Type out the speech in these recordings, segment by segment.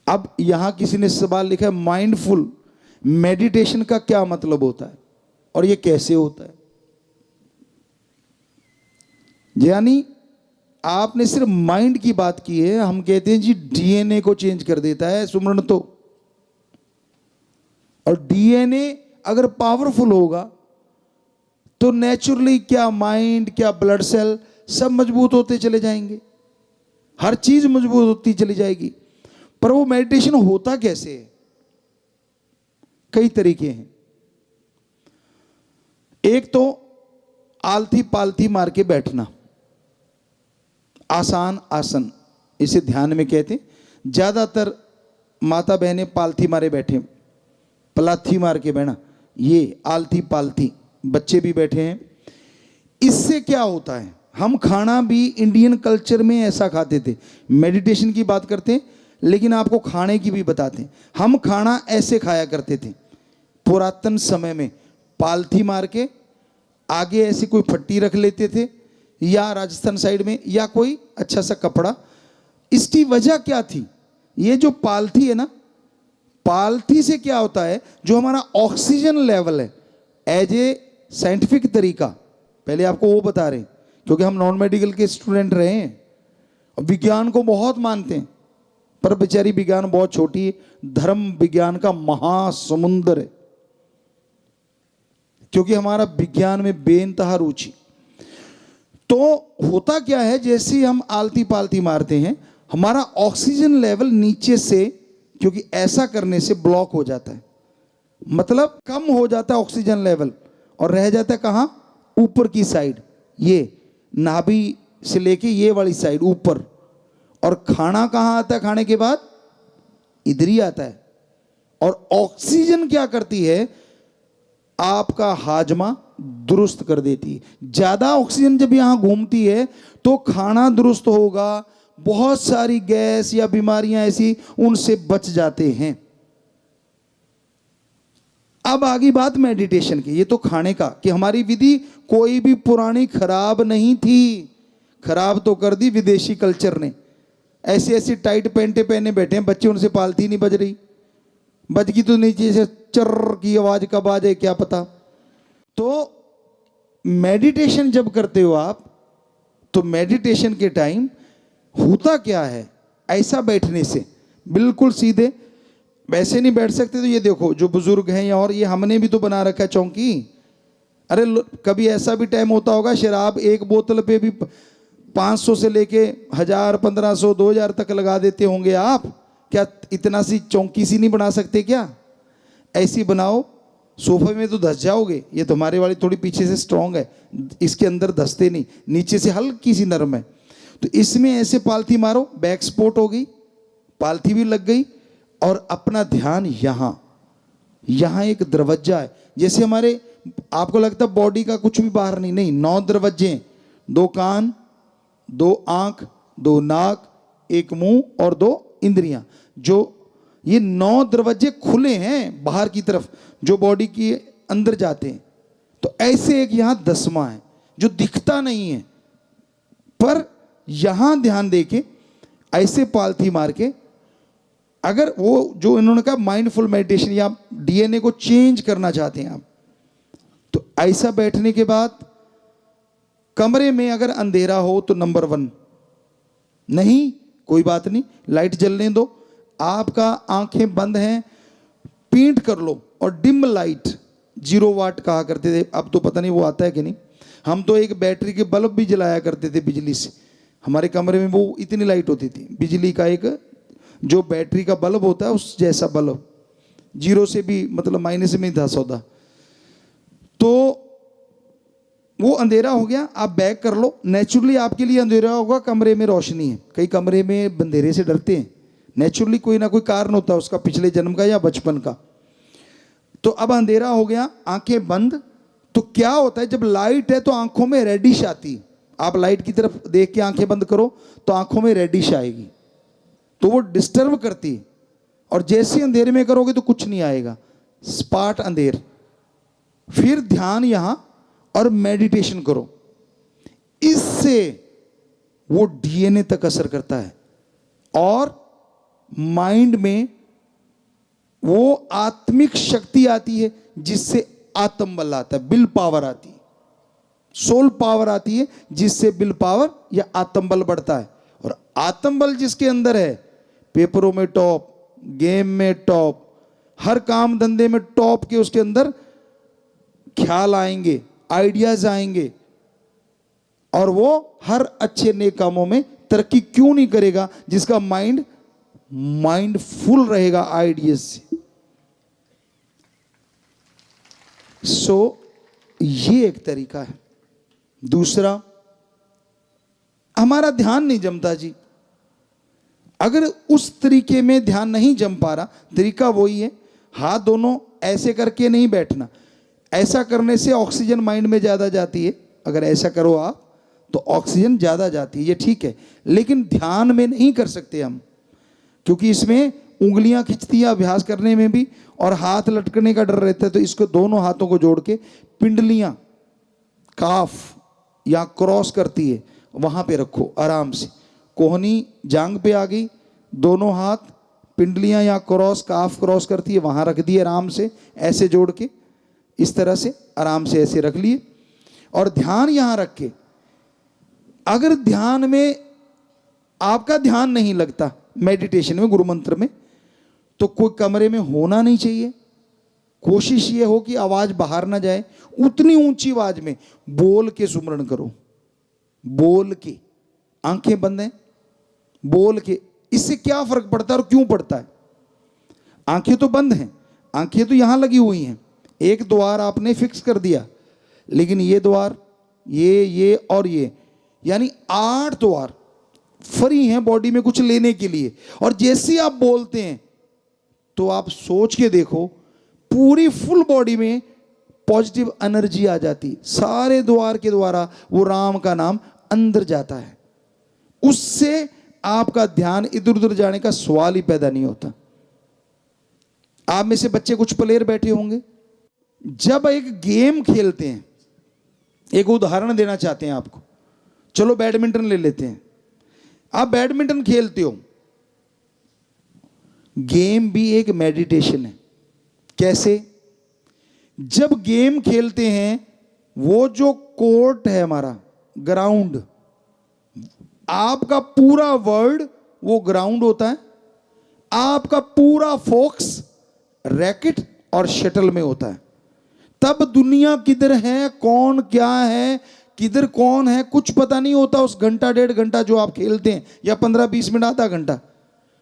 अब यहां किसी ने सवाल लिखा है, माइंडफुल मेडिटेशन का क्या मतलब होता है और ये कैसे होता है। यानी आपने सिर्फ माइंड की बात की है, हम कहते हैं जी डीएनए को चेंज कर देता है सुमरण तो। और डीएनए अगर पावरफुल होगा तो नेचुरली क्या माइंड, क्या ब्लड सेल सब मजबूत होते चले जाएंगे, हर चीज मजबूत होती चली जाएगी। पर वो मेडिटेशन होता कैसे है? कई तरीके हैं। एक तो आलती पालती मार के बैठना, आसान आसन, इसे ध्यान में कहते हैं। ज्यादातर माता बहनें पालथी मारे बैठे, पलाथी मार के बैठना, ये आलती पालती, बच्चे भी बैठे हैं। इससे क्या होता है, हम खाना भी इंडियन कल्चर में ऐसा खाते थे। मेडिटेशन की बात करते हैं लेकिन आपको खाने की भी बताते हैं। हम खाना ऐसे खाया करते थे पुरातन समय में, पालथी मार के आगे ऐसी कोई फट्टी रख लेते थे, या राजस्थान साइड में या कोई अच्छा सा कपड़ा। इसकी वजह क्या थी? ये जो पालथी है ना, पालथी से क्या होता है, जो हमारा ऑक्सीजन लेवल है, एज ए साइंटिफिक तरीका, पहले आपको वो बता रहे हैं क्योंकि हम नॉन मेडिकल के स्टूडेंट रहे हैं और विज्ञान को बहुत मानते हैं, पर बेचारी विज्ञान बहुत छोटी है, धर्म विज्ञान का महासमुंदर है, क्योंकि हमारा विज्ञान में बेइंतहा रुचि। तो होता क्या है, जैसे ही हम आलती पालती मारते हैं हमारा ऑक्सीजन लेवल नीचे से, क्योंकि ऐसा करने से ब्लॉक हो जाता है, मतलब कम हो जाता है ऑक्सीजन लेवल, और रह जाता है कहां, ऊपर की साइड, ये नाभि से लेके ये वाली साइड ऊपर। और खाना कहां आता है, खाने के बाद इधर ही आता है। और ऑक्सीजन क्या करती है, आपका हाजमा दुरुस्त कर देती है। ज्यादा ऑक्सीजन जब यहां घूमती है तो खाना दुरुस्त होगा, बहुत सारी गैस या बीमारियां ऐसी उनसे बच जाते हैं। अब आगे बात मेडिटेशन की, ये तो खाने का, कि हमारी विधि कोई भी पुरानी खराब नहीं थी, खराब तो कर दी विदेशी कल्चर ने। ऐसी ऐसी टाइट पैंटे पहने बैठे हैं बच्चे, उनसे पालती नहीं बज रही, बज गई तो नीचे से चर्र की आवाज कब आ जाए क्या पता। तो मेडिटेशन जब करते हो आप, तो मेडिटेशन के टाइम होता क्या है, ऐसा बैठने से बिल्कुल सीधे, वैसे नहीं बैठ सकते। तो ये देखो जो बुजुर्ग हैं, या और ये हमने भी तो बना रखा है चौकी। अरे कभी ऐसा भी टाइम होता होगा, शराब एक बोतल पे भी 500 से लेके 1000, 1500, 2000 तक लगा देते होंगे आप। क्या इतना सी चौकी सी नहीं बना सकते क्या? ऐसी बनाओ, सोफे में तो धस जाओगे। ये तुम्हारे वाली थोड़ी पीछे से स्ट्रांग है, इसके अंदर धसते नहीं, नीचे से हल्की सी नरम है। तो इसमें ऐसे पालथी मारो, बैक सपोर्ट हो गई, पालथी भी लग गई, और अपना ध्यान यहां, यहां एक दरवाजा है, जैसे हमारे, आपको लगता है बॉडी का कुछ भी बाहर नहीं, नहीं, 9 दरवाजे, 2 कान, 2 आंख, 2 नाक, 1 मुंह और 2 इंद्रियां। जो ये 9 दरवाजे खुले हैं बाहर की तरफ, जो बॉडी के अंदर जाते हैं। तो ऐसे एक यहां 10वां है जो दिखता नहीं है, पर यहां ध्यान देके ऐसे पालथी मार के, अगर वो जो इन्होंने कहा माइंडफुल मेडिटेशन, या डीएनए को चेंज करना चाहते हैं आप, तो ऐसा बैठने के बाद कमरे में अगर अंधेरा हो तो नंबर 1, नहीं कोई बात नहीं, लाइट जलने दो, आपका आंखें बंद हैं, पींट कर लो, और डिम लाइट 0 वाट कहा करते थे, अब तो पता नहीं वो आता है कि नहीं। हम तो एक बैटरी के बल्ब भी जलाया करते थे बिजली से, हमारे कमरे में वो इतनी लाइट होती थी, बिजली का एक जो बैटरी का बल्ब होता है उस जैसा बल्ब, 0 से भी मतलब माइनस में ही था सौदा। तो वो अंधेरा हो गया, आप बैक कर लो, नेचुरली आपके लिए अंधेरा होगा, कमरे में रोशनी है। कई कमरे में अंधेरे से डरते हैं, नेचुरली कोई ना कोई कारण होता है उसका, पिछले जन्म का या बचपन का। तो अब अंधेरा हो गया, आंखें बंद। तो क्या होता है, जब लाइट है तो आंखों में रेडिश आती, आप लाइट की तरफ देख के आंखें बंद करो तो आंखों में रेडिश आएगी, तो वो डिस्टर्ब करती है। और जैसे अंधेरे में करोगे तो कुछ नहीं आएगा, स्पाट अंधेर। फिर ध्यान यहां और मेडिटेशन करो, इससे वो डीएनए तक असर करता है और माइंड में वो आत्मिक शक्ति आती है जिससे आत्म बल आता है, विल पावर आती है, सोल पावर आती है जिससे विल पावर या आत्म बल बढ़ता है। और आत्म बल जिसके अंदर है, पेपरों में टॉप, गेम में टॉप, हर काम धंधे में टॉप के उसके अंदर ख्याल आएंगे, आइडियाज आएंगे, और वो हर अच्छे नेक कामों में तरक्की क्यों नहीं करेगा, जिसका माइंड फुल रहेगा आइडियाज से। ये एक तरीका है। दूसरा, हमारा ध्यान नहीं जमता जी। अगर उस तरीके में ध्यान नहीं जम पा रहा, तरीका वही है, हाथ दोनों ऐसे करके नहीं बैठना। ऐसा करने से ऑक्सीजन माइंड में ज़्यादा जाती है, अगर ऐसा करो आप तो ऑक्सीजन ज़्यादा जाती है, ये ठीक है। लेकिन ध्यान में नहीं कर सकते हम, क्योंकि इसमें उंगलियां खिंचती है अभ्यास करने में भी, और हाथ लटकने का डर रहता है। तो इसको दोनों हाथों को जोड़ के पिंडलियां काफ या क्रॉस करती है वहां पे रखो आराम से। कोहनी जांग पे आ गई, दोनों हाथ पिंडलियां या क्रॉस काफ क्रॉस करती है वहां रख दिए आराम से, ऐसे जोड़ के इस तरह से आराम से ऐसे रख लिए, और ध्यान यहां रख के, अगर ध्यान में आपका ध्यान नहीं लगता मेडिटेशन में, गुरु मंत्र में, तो कोई कमरे में होना नहीं चाहिए। कोशिश ये हो कि आवाज बाहर ना जाए, उतनी ऊंची आवाज में बोल के सुमरण करो, बोल के, आंखें बंद हैं, बोल के। इससे क्या फर्क पड़ता है और क्यों पड़ता है? आंखें तो बंद हैं, आंखें तो यहां लगी हुई हैं, एक द्वार आपने फिक्स कर दिया, लेकिन ये द्वार, ये और ये, यानी 8 द्वार फ्री हैं बॉडी में कुछ लेने के लिए। और जैसे आप बोलते हैं तो आप सोच के देखो, पूरी फुल बॉडी में पॉजिटिव एनर्जी आ जाती, सारे द्वार के द्वारा वो राम का नाम अंदर जाता है। उससे आपका ध्यान इधर उधर जाने का सवाल ही पैदा नहीं होता। आप में से बच्चे कुछ प्लेयर बैठे होंगे, जब एक गेम खेलते हैं, एक उदाहरण देना चाहते हैं आपको, चलो बैडमिंटन ले लेते हैं। आप बैडमिंटन खेलते हो, गेम भी एक मेडिटेशन है। कैसे? जब गेम खेलते हैं, वो जो कोर्ट है हमारा, ग्राउंड, आपका पूरा वर्ल्ड वो ग्राउंड होता है, आपका पूरा फोकस रैकेट और शटल में होता है। तब दुनिया किधर है, कौन क्या है, किधर कौन है, कुछ पता नहीं होता उस घंटा 1.5 घंटा जो आप खेलते हैं, या 15-20 मिनट आधा घंटा।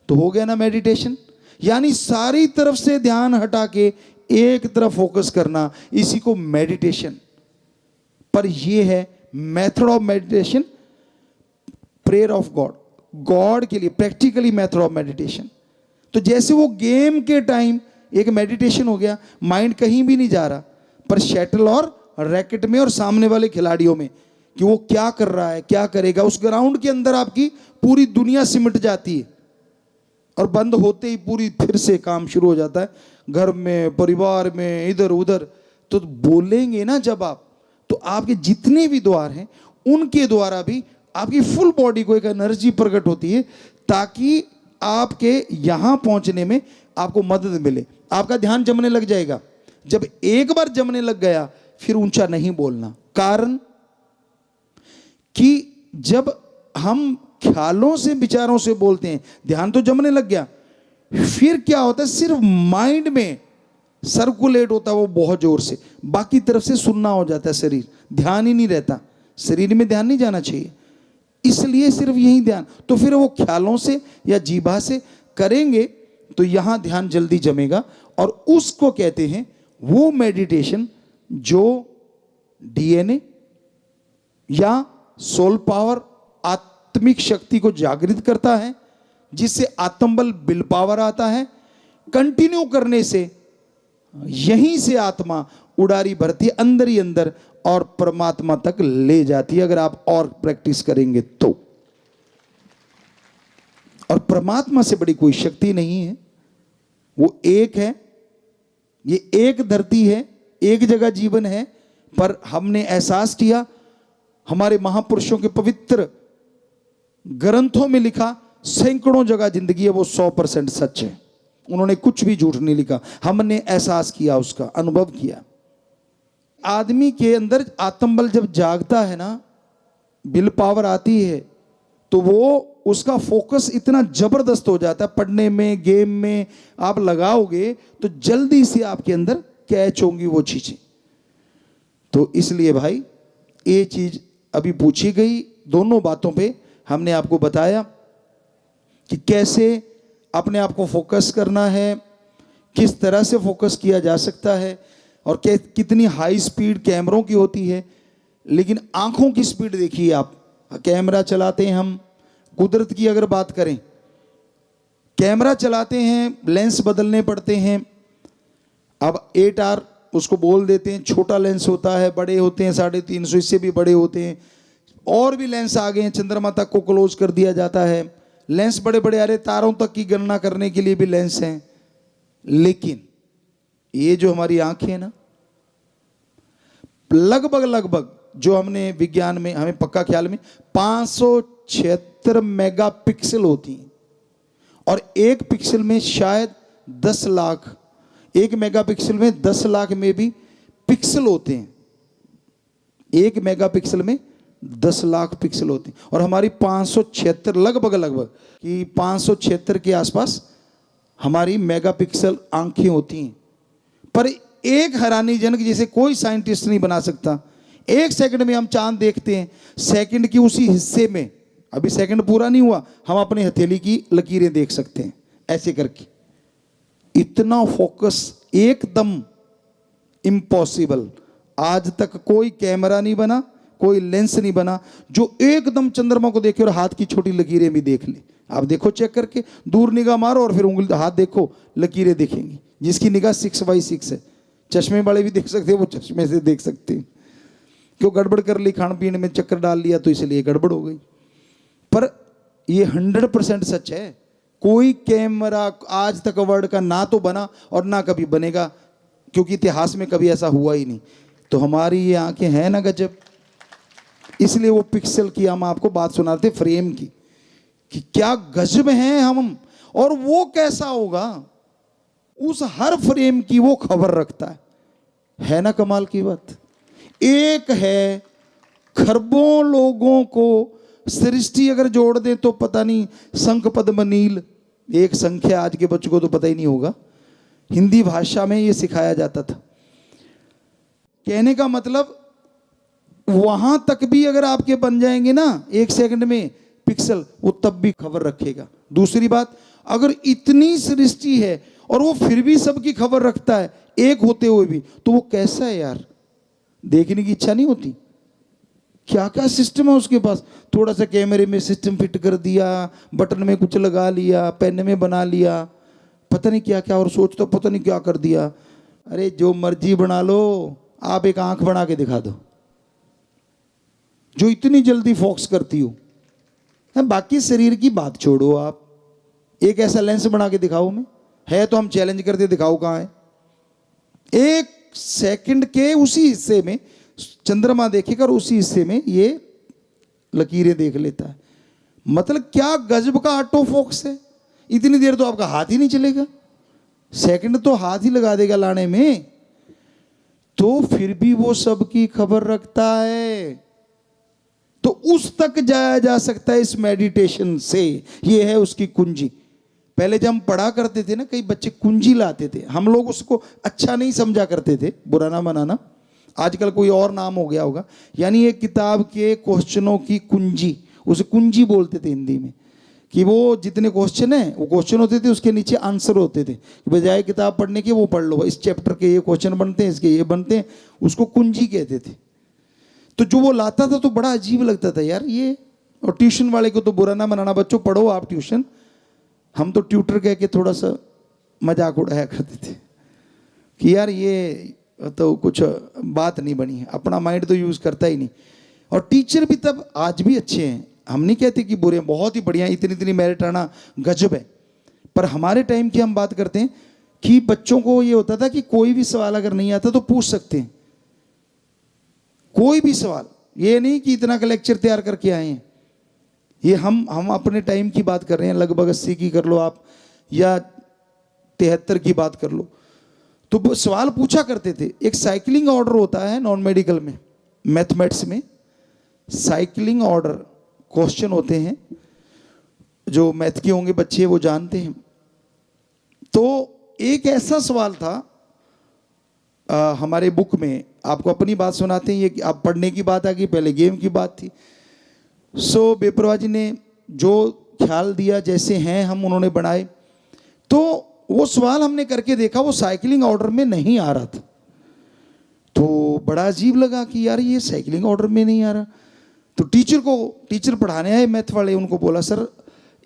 तो हो गया ना मेडिटेशन। यानी सारी तरफ से ध्यान हटा के एक तरफ फोकस करना, इसी को मेडिटेशन। पर यह है method of meditation, prayer of God, God के लिए प्रैक्टिकली मेथड ऑफ मेडिटेशन। तो जैसे वो गेम के टाइम एक मेडिटेशन हो गया, माइंड कहीं भी नहीं जा रहा, पर शटल और रैकेट में और सामने वाले खिलाड़ियों में कि वो क्या कर रहा है, क्या करेगा, उस ग्राउंड के अंदर आपकी पूरी दुनिया सिमट जाती है। और बंद होते ही पूरी फिर से काम शुरू हो जाता है, घर में, परिवार में, इधर उधर। तो बोलेंगे ना जब आप, तो आपके जितने भी द्वार हैं उनके द्वारा भी आपकी फुल बॉडी को एक एनर्जी प्रकट होती है, ताकि आपके यहां पहुंचने में आपको मदद मिले। आपका ध्यान जमने लग जाएगा। जब एक बार जमने लग गया, फिर ऊंचा नहीं बोलना। कारण कि जब हम ख्यालों से, विचारों से बोलते हैं, ध्यान तो जमने लग गया, फिर क्या होता है, सिर्फ माइंड में सर्कुलेट होता है वो बहुत जोर से, बाकी तरफ से सुनना हो जाता है शरीर, ध्यान ही नहीं रहता। शरीर में ध्यान नहीं जाना चाहिए, इसलिए सिर्फ यही ध्यान। तो फिर वो ख्यालों से या जीभा से करेंगे तो यहां ध्यान जल्दी जमेगा, और उसको कहते हैं वो मेडिटेशन जो डीएनए या सोल पावर, आत्मिक शक्ति को जागृत करता है, जिससे आत्मबल, विल पावर आता है। कंटिन्यू करने से यहीं से आत्मा उड़ारी भरती है अंदर ही अंदर, और परमात्मा तक ले जाती है, अगर आप और प्रैक्टिस करेंगे तो। और परमात्मा से बड़ी कोई शक्ति नहीं है, वो एक है। ये एक धरती है, एक जगह जीवन है, पर हमने एहसास किया, हमारे महापुरुषों के पवित्र ग्रंथों में लिखा, सैकड़ों जगह जिंदगी है वो 100% सच है। उन्होंने कुछ भी झूठ नहीं लिखा, हमने एहसास किया, उसका अनुभव किया। आदमी के अंदर आत्मबल जब जागता है ना, विल पावर आती है, तो वो उसका फोकस इतना जबरदस्त हो जाता है, पढ़ने में, गेम में आप लगाओगे तो जल्दी से आपके अंदर कैच होंगी वो चीजें। तो इसलिए भाई ये चीज अभी पूछी गई, दोनों बातों पे हमने आपको बताया कि कैसे अपने आप को फोकस करना है, किस तरह से फोकस किया जा सकता है, और कितनी हाई स्पीड कैमरों की होती है। लेकिन आंखों की स्पीड देखिए आप, कैमरा चलाते हैं हम, कुदरत की अगर बात करें, कैमरा चलाते हैं, लेंस बदलने पड़ते हैं। अब 8R उसको बोल देते हैं, छोटा लेंस होता है, बड़े होते हैं 350, इससे भी बड़े होते हैं, और भी लेंस आ गए हैं, चंद्रमा तक को क्लोज कर दिया जाता है। लेंस बड़े बड़े आ रहे, तारों तक की गणना करने के लिए भी लेंस हैं। लेकिन ये जो हमारी आंखें हैं ना, लगभग जो हमने विज्ञान में हमें पक्का ख्याल में 576 मेगापिक्सल होती हैं, और एक पिक्सल में शायद 10 लाख, एक मेगापिक्सल में 10 लाख में भी पिक्सल होते हैं। एक मेगापिक्सल में 10 लाख पिक्सल होते हैं, और हमारी 576 लगभग कि 576 के आसपास हमारी मेगापिक्सल आंखें होती हैं। पर एक हैरानीजनक, जिसे कोई साइंटिस्ट नहीं बना सकता, 1 सेकंड में हम चांद देखते हैं, सेकंड की उसी हिस्से में, अभी सेकंड पूरा नहीं हुआ, हम अपनी हथेली की लकीरें देख सकते हैं ऐसे करके। इतना फोकस एकदम इम्पॉसिबल, आज तक कोई कैमरा नहीं बना, कोई लेंस नहीं बना जो एकदम चंद्रमा को देखे और हाथ की छोटी लकीरें भी देख ले। आप देखो चेक करके, दूर निगाह मारो और फिर उंगली हाथ देखो, लकीरें दिखेंगी। जिसकी निगाह 6x6 है, चश्मे वाले भी देख सकते हैं, वो चश्मे से देख सकते हैं। क्यों गड़बड़ कर ली, खान पीने में चक्कर डाल लिया तो इसलिए गड़बड़ हो गई। पर ये 100% सच है। कोई कैमरा आज तक वर्ल्ड का ना तो बना और ना कभी बनेगा, क्योंकि इतिहास में कभी ऐसा हुआ ही नहीं। तो हमारी ये आंखें हैं ना गजब। इसलिए वो पिक्सल की हम आपको बात सुना रहे थे, फ्रेम की, कि क्या गजब हैं हम, और वो कैसा होगा, उस हर फ्रेम की वो खबर रखता है ना कमाल की बात। एक है खरबों लोगों को सृष्टि अगर जोड़ दें तो पता नहीं, शंख पद्म नील, एक संख्या आज के बच्चों को तो पता ही नहीं होगा, हिंदी भाषा में ये सिखाया जाता था। कहने का मतलब वहां तक भी अगर आपके बन जाएंगे ना 1 सेकंड में पिक्सल, वो तब भी खबर रखेगा। दूसरी बात, अगर इतनी सृष्टि है और वो फिर भी सबकी खबर रखता है एक होते हुए भी, तो वो कैसा है यार, देखने की इच्छा नहीं होती। क्या क्या सिस्टम है उसके पास, थोड़ा सा कैमरे में सिस्टम फिट कर दिया, बटन में कुछ लगा लिया, पेन में बना लिया, पता नहीं क्या क्या, और सोचता पता नहीं क्या कर दिया। अरे जो मर्जी बना लो, आप एक आंख बना के दिखा दो जो इतनी जल्दी फोकस करती हो। बाकी शरीर की बात छोड़ो, आप एक ऐसा लेंस बना के दिखाओ, में है तो हम चैलेंज करते दिखाओ कहाँ है। 1 सेकंड के उसी हिस्से में चंद्रमा देखेगा और उसी हिस्से में ये लकीरें देख लेता है। मतलब क्या गजब का ऑटो फोकस है। इतनी देर तो आपका हाथ ही नहीं चलेगा, सेकंड तो हाथ ही लगा देगा लाने में, तो फिर भी वो सबकी खबर रखता है। तो उस तक जाया जा सकता है इस मेडिटेशन से, ये है उसकी कुंजी। पहले जब हम पढ़ा करते थे ना, कई बच्चे कुंजी लाते थे, हम लोग उसको अच्छा नहीं समझा करते थे, बुरा ना मनाना, आजकल कोई और नाम हो गया होगा। यानी एक किताब के क्वेश्चनों की कुंजी, उसे कुंजी बोलते थे हिंदी में, कि वो जितने क्वेश्चन हैं वो क्वेश्चन होते थे, उसके नीचे आंसर होते थे। बजाय किताब पढ़ने के वो पढ़ लो, इस चैप्टर के ये क्वेश्चन बनते हैं, इसके ये बनते हैं, उसको कुंजी कहते थे। तो जो वो लाता था तो बड़ा अजीब लगता था यार ये। और ट्यूशन वाले को तो बुरा ना मनाना, बच्चों पढ़ो आप ट्यूशन, हम तो ट्यूटर कह के थोड़ा सा मजाक उड़ाया करते थे कि यार ये तो कुछ बात नहीं बनी है, अपना माइंड तो यूज़ करता ही नहीं। और टीचर भी तब, आज भी अच्छे हैं, हम नहीं कहते कि बुरे हैं, बहुत ही बढ़िया, इतनी इतनी मेरिट आना गजब है। पर हमारे टाइम की हम बात करते हैं कि बच्चों को ये होता था कि कोई भी सवाल अगर नहीं आता तो पूछ सकते हैं, कोई भी सवाल, ये नहीं कि इतना का लेक्चर तैयार करके आए हैं। ये हम अपने टाइम की बात कर रहे हैं, लगभग 80 की कर लो आप या 73 की बात कर लो। तो वो सवाल पूछा करते थे। एक साइकिलिंग ऑर्डर होता है नॉन मेडिकल में, मैथमेटिक्स में साइकिलिंग ऑर्डर क्वेश्चन होते हैं, जो मैथ के होंगे बच्चे वो जानते हैं। तो एक ऐसा सवाल था हमारे बुक में, आपको अपनी बात सुनाते हैं, ये आप पढ़ने की बात आ गई, पहले गेम की बात थी। सो बेपरवाह जी ने जो ख्याल दिया, जैसे हैं हम उन्होंने बनाए। तो वो सवाल हमने करके देखा, वो साइकिलिंग ऑर्डर में नहीं आ रहा था। तो बड़ा अजीब लगा कि यार ये साइकिलिंग ऑर्डर में नहीं आ रहा। तो टीचर पढ़ाने आए मैथ वाले, उनको बोला सर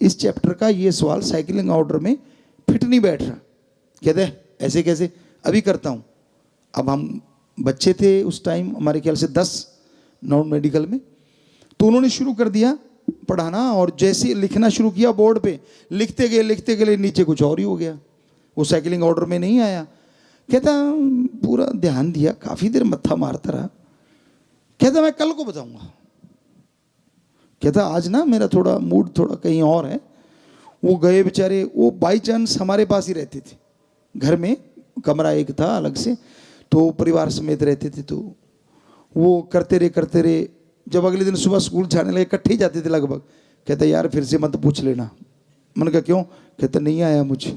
इस चैप्टर का ये सवाल साइकिलिंग ऑर्डर में फिट नहीं बैठ रहा। कहते ऐसे कैसे, अभी करता हूँ। अब हम बच्चे थे उस टाइम, हमारे ख्याल से 10 नॉन मेडिकल में। तो उन्होंने शुरू कर दिया पढ़ाना, और जैसे लिखना शुरू किया बोर्ड पे, लिखते गए नीचे कुछ और ही हो गया, वो साइकिलिंग ऑर्डर में नहीं आया। कहता पूरा ध्यान दिया, काफ़ी देर मत्था मारता रहा। कहता मैं कल को बताऊंगा। कहता आज ना मेरा थोड़ा मूड थोड़ा कहीं और है। वो गए बेचारे, वो बाई चांस हमारे पास ही रहते थे, घर में कमरा एक था अलग से, तो परिवार समेत रहते थे। तो वो करते रहे। जब अगले दिन सुबह स्कूल जाने लगे, इकट्ठे ही जाते थे लगभग। कहता यार फिर से मत पूछ लेना। मैंने कहा क्यों? कहता नहीं आया मुझे।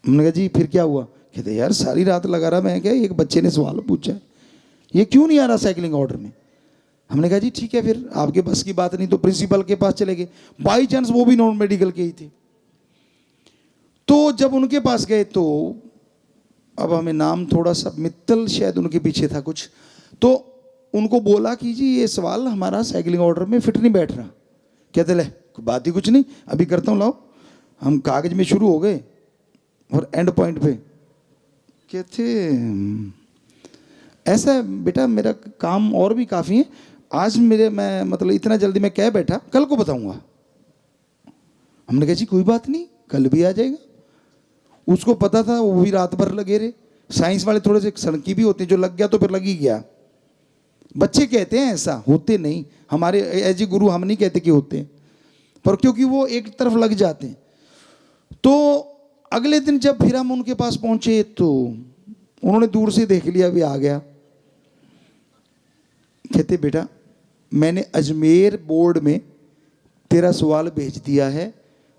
मैंने कहा जी फिर क्या हुआ? कहते यार सारी रात लगा रहा मैं, क्या एक बच्चे ने सवाल पूछा है, ये क्यों नहीं आ रहा साइकिलिंग ऑर्डर में। हमने कहा जी ठीक है, फिर आपके बस की बात नहीं, तो प्रिंसिपल के पास चले गए। बाई चांस वो भी नॉन मेडिकल के ही थे। तो जब उनके पास गए, तो अब हमें नाम थोड़ा सा मित्तल शायद उनके पीछे था कुछ, तो उनको बोला कि जी ये सवाल हमारा साइकिलिंग ऑर्डर में फिट नहीं बैठ रहा। कहते ले बात ही कुछ नहीं, अभी करता हूँ, लाओ। हम कागज में शुरू हो गए और एंड पॉइंट पे कहते ऐसा बेटा मेरा काम और भी काफ़ी है, आज मैं मतलब इतना जल्दी मैं कह बैठा, कल को बताऊंगा। हमने कहा जी कोई बात नहीं, कल भी आ जाएगा। उसको पता था, वो भी रात भर लगे रहे। साइंस वाले थोड़े से सनकी भी होते हैं, जो लग गया तो फिर लग ही गया। बच्चे कहते हैं ऐसा, होते नहीं। हमारे एज ए गुरु हम नहीं कहते कि होते हैं, पर क्योंकि वो एक तरफ लग जाते हैं। तो अगले दिन जब फिर हम उनके पास पहुंचे, तो उन्होंने दूर से देख लिया, भी आ गया। कहते बेटा मैंने अजमेर बोर्ड में तेरा सवाल भेज दिया है,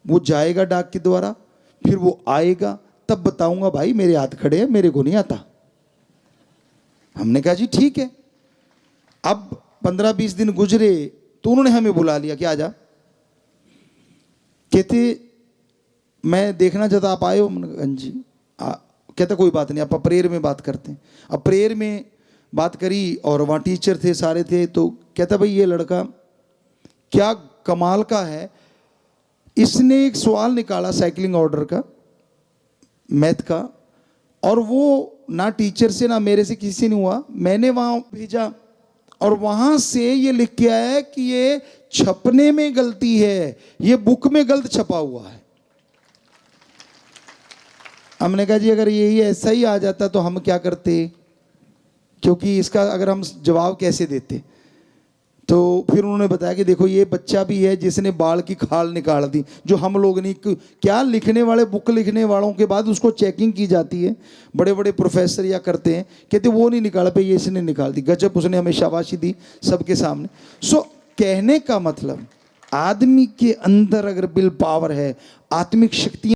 वो जाएगा डाक के द्वारा, फिर वो आएगा तब बताऊंगा। भाई मेरे हाथ खड़े हैं, मेरे को नहीं आता। हमने कहा जी ठीक है। अब 15-20 दिन गुजरे, तो उन्होंने हमें बुला लिया कि आजा। कहते मैं देखना चाहता, आप आए हो? जी। कहता कोई बात नहीं, आप प्रेयर में बात करते हैं। अब प्रेयर में बात करी, और वहाँ टीचर थे, सारे थे। तो कहता भाई ये लड़का क्या कमाल का है, इसने एक सवाल निकाला साइकिलिंग ऑर्डर का, मैथ का, और वो ना टीचर से ना मेरे से किसी से नहीं हुआ। मैंने वहाँ भेजा, और वहाँ से ये लिख के आया कि ये छपने में गलती है, ये बुक में गलत छपा हुआ है। हमने कहा जी अगर यही ऐसा ही आ जाता तो हम क्या करते, क्योंकि इसका अगर हम जवाब कैसे देते। तो फिर उन्होंने बताया कि देखो ये बच्चा भी है जिसने बाल की खाल निकाल दी, जो हम लोग नहीं। क्या लिखने वाले, बुक लिखने वालों के बाद उसको चेकिंग की जाती है, बड़े बड़े प्रोफेसर या करते हैं, कहते वो नहीं निकाल पे, ये इसने निकाल दी। गजब, उसने हमें शाबाशी दी सबके सामने। सो कहने का मतलब, आदमी के अंदर अगर विल पावर है, आत्मिक शक्ति